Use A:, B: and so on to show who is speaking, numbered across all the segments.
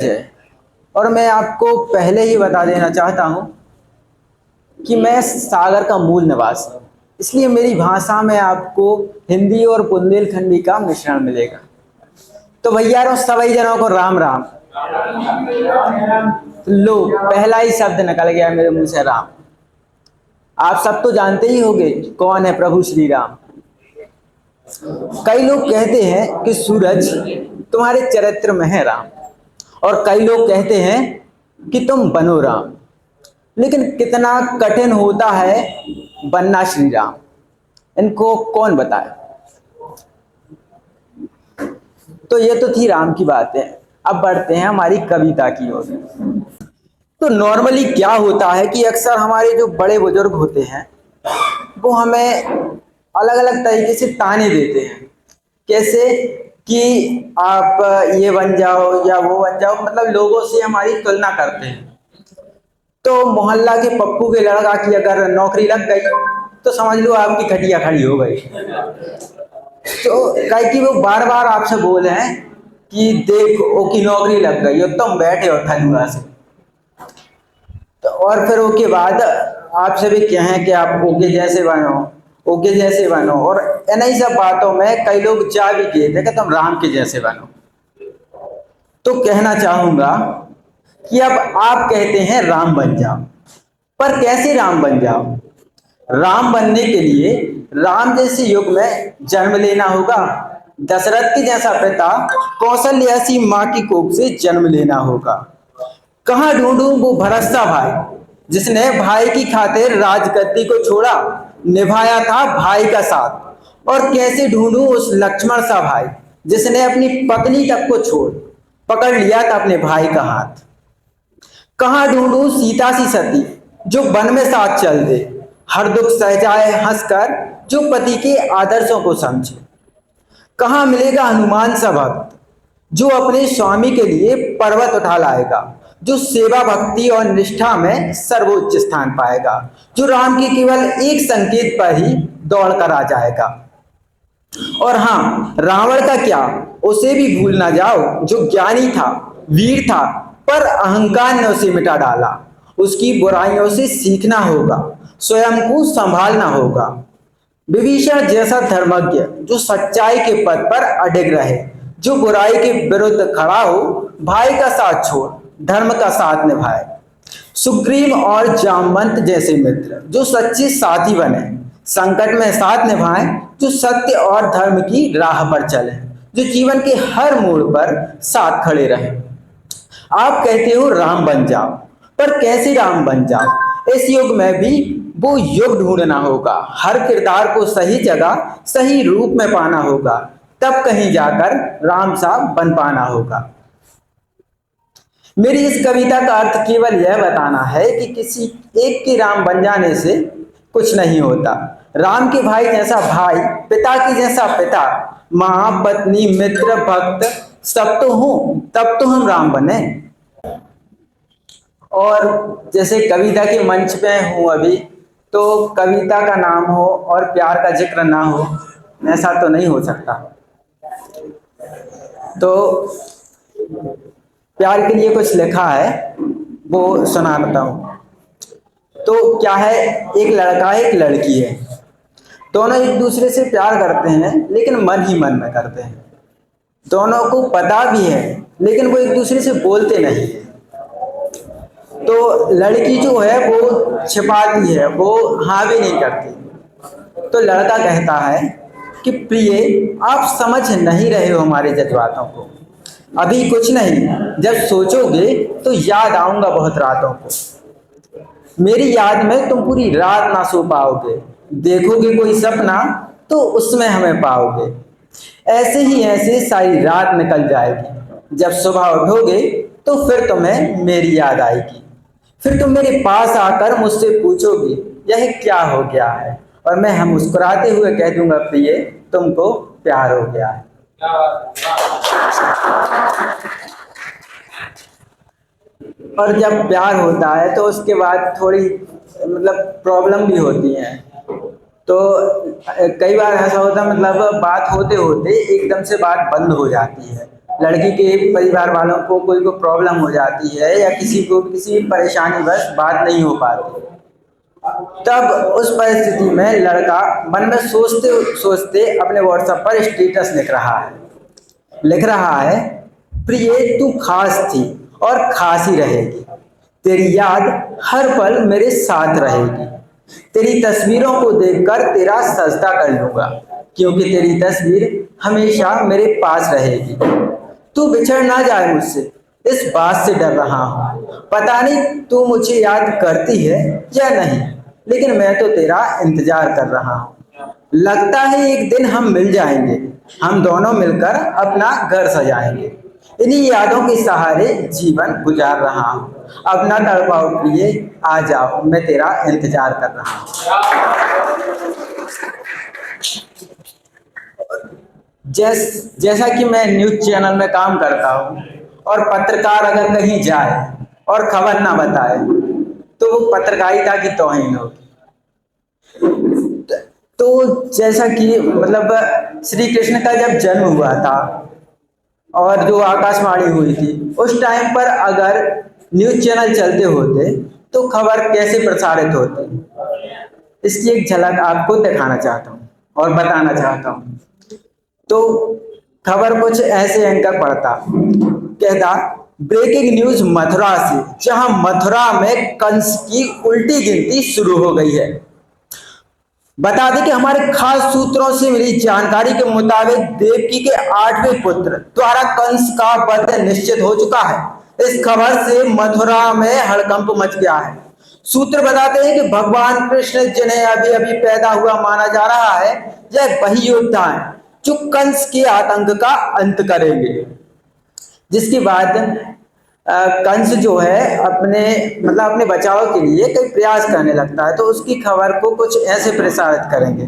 A: है। और मैं आपको पहले ही बता देना चाहता हूँ कि मैं सागर का मूल निवासी हूँ, इसलिए मेरी भाषा में आपको हिंदी और बुंदेलखंडी का मिश्रण मिलेगा। तो भैया सभी जनों को राम राम। लो, पहला ही शब्द निकल गया मेरे मुंह से, राम। आप सब तो जानते ही होंगे कौन है प्रभु श्री राम। कई लोग कहते हैं कि सूरज तुम्हारे चरित्र में है राम, और कई लोग कहते हैं कि तुम बनो राम। लेकिन कितना कठिन होता है बनना श्री राम, इनको कौन बताए। तो ये तो थी राम की बातें। अब बढ़ते हैं हमारी कविता की ओर। तो नॉर्मली क्या होता है कि अक्सर हमारे जो बड़े बुजुर्ग होते हैं वो हमें अलग अलग तरीके से ताने देते हैं। कैसे कि आप ये बन जाओ या वो बन जाओ, मतलब लोगों से हमारी तुलना करते हैं। तो मोहल्ला के पप्पू के लड़का की अगर नौकरी लग गई तो समझ लो आपकी खटिया खड़ी हो गई। तो कहे कि वो बार बार आपसे बोले हैं कि देख ओकी नौकरी लग गई और तुम बैठे हो थलुआ से। तो और फिर उसके बाद आपसे भी कहें कि आप ओके जैसे बनो, ओके जैसे बनो, और इन्हीं सब बातों में कई लोग जा भी कहते कि तुम राम के जैसे बनो। तो कहना चाहूंगा कि अब आप कहते हैं राम बन जाओ, पर कैसे राम बन जाओ। राम बनने के लिए राम जैसे युग में जन्म लेना होगा, दशरथ के जैसा पिता, कौशल्या ऐसी माँ की कोख से जन्म लेना होगा। कहाँ ढूंढूं वो भरसा भाई जिसने भाई की खातिर राजगद्दी को छोड़ा, निभाया था भाई का साथ। और कैसे ढूंढूं उस लक्ष्मण सा भाई जिसने अपनी पत्नी तक को छोड़ पकड़ लिया था अपने भाई का हाथ। कहाँ ढूंढूं सीता सी सती जो वन में साथ चल दे, हर दुख सह जाए हंसकर जो पति के आदर्शों को समझे। कहाँ मिलेगा हनुमान सा भक्त जो अपने स्वामी के लिए पर्वत उठा लाएगा, जो सेवा भक्ति और निष्ठा में सर्वोच्च स्थान पाएगा, जो राम के केवल एक संकेत पर ही दौड़ कर आ जाएगा। और हाँ, रावण का क्या, उसे भी भूल ना जाओ जो ज्ञानी था, वीर था, पर अहंकार ने उसे मिटा डाला। उसकी बुराइयों से सीखना होगा, स्वयं को संभालना होगा। विभीषण जैसा धर्मज्ञ जो सच्चाई के पथ पर अडिग रहे, जो बुराई के विरुद्ध खड़ा हो, भाई का साथ छोड़ धर्म का साथ निभाए। सुग्रीव और जामवंत जैसे मित्र जो सच्चे साथी बने, संकट में साथ निभाएं, जो सत्य और धर्म की राह पर चले, जो जीवन के हर मोड़ पर साथ खड़े रहे। आप कहते हो राम बन जाओ, पर कैसे राम बन जाओ। इस युग में भी वो युग ढूंढना होगा, हर किरदार को सही जगह सही रूप में पाना होगा, तब कहीं जाकर राम साहब बन पाना होगा। मेरी इस कविता का अर्थ केवल यह बताना है कि किसी एक के राम बन जाने से कुछ नहीं होता। राम के भाई जैसा भाई, पिता की जैसा पिता, माँ पत्नी मित्र भक्त सब तो हो, तब तो हम राम बने। और जैसे कविता के मंच पे हूँ अभी, तो कविता का नाम हो और प्यार का जिक्र ना हो, ऐसा तो नहीं हो सकता। तो प्यार के लिए कुछ लिखा है, वो सुनाता हूँ। तो क्या है, एक लड़का एक लड़की है, दोनों एक दूसरे से प्यार करते हैं लेकिन मन ही मन में करते हैं। दोनों को पता भी है लेकिन वो एक दूसरे से बोलते नहीं है। तो लड़की जो है वो छिपाती है, वो हाँ भी नहीं करती। तो लड़का कहता है कि प्रिय आप समझ नहीं रहे हो हमारे जज्बातों को, अभी कुछ नहीं, जब सोचोगे तो याद आऊंगा बहुत रातों को। मेरी याद में तुम पूरी रात ना सो पाओगे, देखोगे कोई सपना तो उसमें हमें पाओगे। ऐसे ही ऐसे सारी रात निकल जाएगी, जब सुबह उठोगे तो फिर तुम्हें मेरी याद आएगी। फिर तुम मेरे पास आकर मुझसे पूछोगी यह क्या हो गया है, और मैं हम मुस्कुराते हुए कह दूंगा प्रिय तुमको प्यार हो गया है। और जब प्यार होता है तो उसके बाद थोड़ी मतलब प्रॉब्लम भी होती है। तो कई बार ऐसा होता है, मतलब बात होते होते एकदम से बात बंद हो जाती है, लड़की के परिवार वालों को कोई को प्रॉब्लम हो जाती है या किसी को किसी परेशानी बस बात नहीं हो पाती, तब उस परिस्थिति में लड़का मन में सोचते सोचते अपने व्हाट्सएप पर स्टेटस लिख रहा है, प्रिय तू खास थी और खास ही रहेगी, तेरी याद हर पल मेरे साथ रहेगी, तेरी तस्वीरों को देखकर तेरा सजदा कर लूंगा, क्योंकि तेरी तस्वीर हमेशा मेरे पास रहेगी। तू बिछड़ ना जाए मुझसे, इस बात से डर रहा हूँ, पता नहीं तू मुझे याद करती है या नहीं, लेकिन मैं तो तेरा इंतजार कर रहा हूँ। लगता है एक दिन हम मिल जाएंगे, हम दोनों मिलकर अपना घर सजाएंगे, इन्हीं यादों के सहारे जीवन गुजार रहा हूँ। अब ना तड़पाओ प्रिय, आ जाओ, मैं तेरा इंतजार कर रहा हूँ। जैसा कि मैं न्यूज चैनल में काम करता हूँ और पत्रकार अगर कहीं जाए और खबर ना बताए तो वो पत्रकारिता की तौहीन होगी। तो जैसा कि मतलब श्री कृष्ण का जब जन्म हुआ था और जो आकाशवाणी हुई थी, उस टाइम पर अगर न्यूज चैनल चलते होते तो खबर कैसे प्रसारित होती, इसकी एक झलक आपको दिखाना चाहता हूँ और बताना चाहता हूँ। तो खबर कुछ ऐसे एंकर पढ़ता, कहता ब्रेकिंग न्यूज मथुरा से, जहां मथुरा में कंस की उल्टी गिनती शुरू हो गई है। बता दें कि हमारे खास सूत्रों से मिली जानकारी के मुताबिक देवकी के 8वें पुत्र द्वारा कंस का वध निश्चित हो चुका है। इस खबर से मथुरा में हड़कंप मच गया है। सूत्र बताते हैं कि भगवान कृष्ण, जिन्हें अभी अभी पैदा हुआ माना जा रहा है, यह वही योद्धा है जो कंस के आतंक का अंत करेंगे। जिसके बाद कंस जो है अपने बचाव के लिए कई प्रयास करने लगता है, तो उसकी खबर को कुछ ऐसे प्रसारित करेंगे।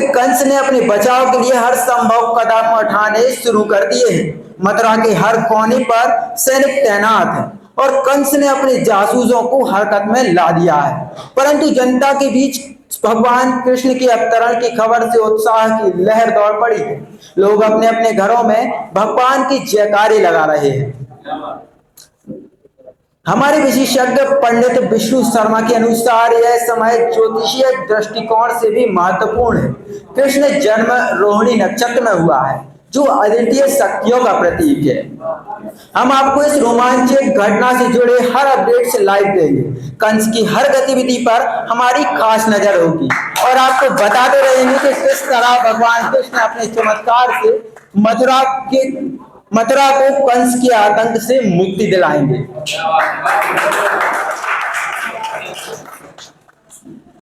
A: कंस ने अपने बचाव के लिए हर संभव कदम उठाने शुरू कर दिए हैं। मथुरा के हर कोने पर सैनिक तैनात हैं और कंस ने अपने जासूसों को हरकत में ला दिया है। परंतु जनता के बीच भगवान कृष्ण के अवतरण की खबर से उत्साह की लहर दौड़ पड़ी है। लोग अपने अपने घरों में भगवान की जयकारे लगा रहे हैं। हमारे विशेषज्ञ पंडित विष्णु शर्मा के अनुसार यह समय ज्योतिषीय दृष्टिकोण से भी महत्वपूर्ण है। कृष्ण जन्म रोहिणी नक्षत्र में हुआ है, जो अद्वितीय शक्तियों का प्रतीक है। हम आपको इस रोमांचक घटना से जुड़े हर अपडेट से लाइव देंगे। कंस की हर गतिविधि पर हमारी खास नजर होगी और आपको बताते रहेंगे कि किस तरह भगवान कृष्ण अपने चमत्कार से मथुरा को कंस के आतंक से मुक्ति दिलाएंगे।